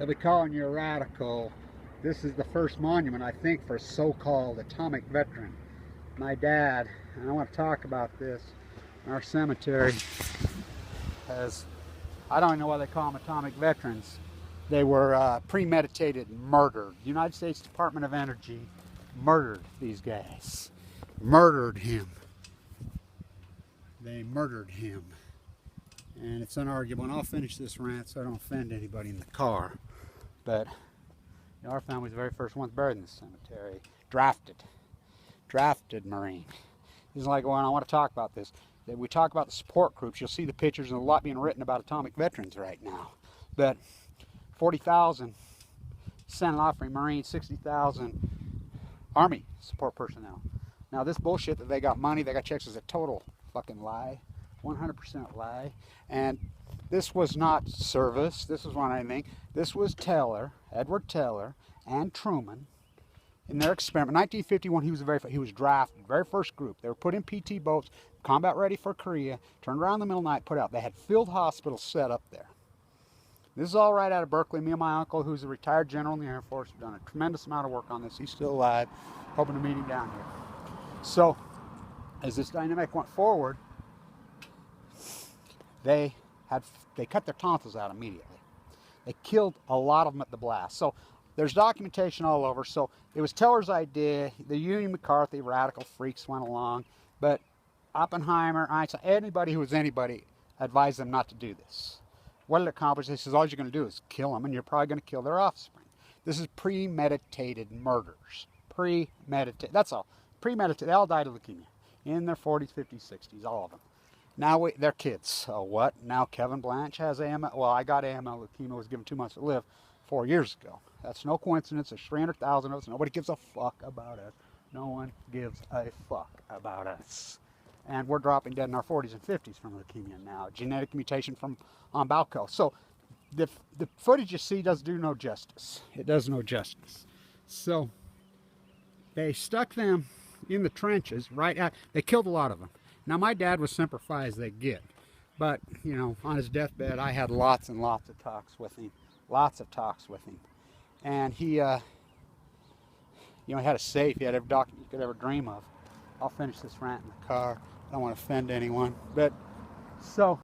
they'll be calling you a radical. This is the first monument, I think, for a so-called atomic veteran. My dad, and I want to talk about this, in our cemetery, as I don't know why they call them atomic veterans. They were premeditated murdered. The United States Department of Energy murdered these guys. Murdered him. They murdered him. And it's unarguable. And I'll finish this rant so I don't offend anybody in the car. But you know, our family was the very first ones buried in the cemetery. Drafted Marine. This is like, well, I want to talk about this. That we talk about the support groups. You'll see the pictures and a lot being written about atomic veterans right now. But 40,000 sent offering Marines, 60,000 Army support personnel. Now this bullshit that they got money, they got checks is a total fucking lie. 100% lie. And this was not service. This is what I think. This was Taylor, Edward Taylor, and Truman in their experiment. 1951, he was drafted, very first group. They were put in PT boats, combat ready for Korea, turned around in the middle of the night, put out. They had field hospitals set up there. This is all right out of Berkeley. Me and my uncle, who's a retired general in the Air Force, have done a tremendous amount of work on this. He's still alive. Hoping to meet him down here. So, as this dynamic went forward, they cut their tonsils out immediately. They killed a lot of them at the blast. So there's documentation all over. So it was Teller's idea. The Union McCarthy radical freaks went along, but Oppenheimer, Einstein, anybody who was anybody advised them not to do this. What did it accomplish? He says all you're going to do is kill them, and you're probably going to kill their offspring. This is premeditated murders. Premeditated. That's all. Premeditated. They all died of leukemia in their 40s, 50s, 60s, all of them. Now they're kids. So what? Now Kevin Blanche has AML. Well, I got AML leukemia, was given 2 months to live 4 years ago. That's no coincidence. There's 300,000 of us. Nobody gives a fuck about us. No one gives a fuck about us. And we're dropping dead in our 40s and 50s from leukemia now. Genetic mutation from Balco. So the footage you see does do no justice. It does no justice. So they stuck them in the trenches right out. They killed a lot of them. Now my dad was Semper Fi as they get. But, you know, on his deathbed I had lots and lots of talks with him. Lots of talks with him. And he, you know, he had a safe. He had every document you could ever dream of. I'll finish this rant in the car. I don't want to offend anyone. But, so